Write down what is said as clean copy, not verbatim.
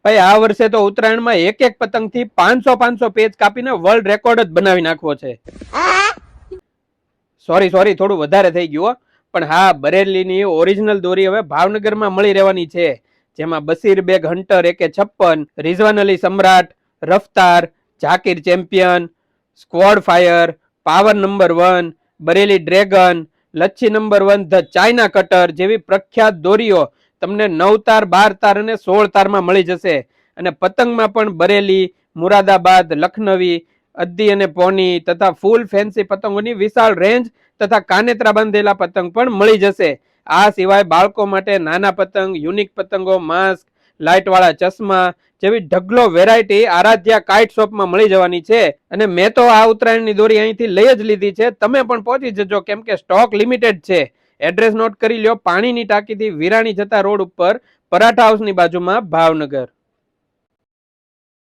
ભાઈ આ વર્ષે તો ઉત્તરાયણમાં એક એક પતંગથી 500 પેજ કાપીને વર્લ્ડ રેકોર્ડ જ બનાવી નાખવો છે. સોરી થોડું વધારે થઈ ગયું. પણ હા, બરેલીની ઓરિજિનલ દોરી હવે ભાવનગરમાં મળી રહેવાની છે, જેમાં Basir Baig hunter AK56, Rizwan Ali Samrat, Raftar, Zakir champion, squad fire, power number 1, Bareilly dragon, Lachchhi number 1, the China cutter જેવી પ્રખ્યાત દોરીઓ તમને 9 તાર, 12 તાર અને 16 તારમાં મળી જશે. અને પતંગમાં પણ બરેલી, મુરાદાબાદ, લખનવી, અદ્દી અને પોની તથા ફૂલ ફેન્સી પતંગોની વિશાળ રેન્જ તથા કાનેત્રા બાંધેલા પતંગ પણ મળી જશે. આ સિવાય બાળકો માટે નાના પતંગ, યુનિક પતંગો, માસ્ક, લાઇટ વાળા ચશ્મા જેવી ઢગલો વેરાયટી આરાધ્યા કાઇટ શોપમાં મળી જવાની છે. અને મેં તો આ ઉત્તરાયણની દોરી અહીંથી લઈ જ લીધી છે. તમે પણ પહોંચી જજો, કેમ કે સ્ટોક લિમિટેડ છે. એડ્રેસ નોટ કરી લ્યો, પાણીની ટાંકીથી વિરાણી જતા રોડ ઉપર, પરાઠા હાઉસની બાજુમાં, ભાવનગર.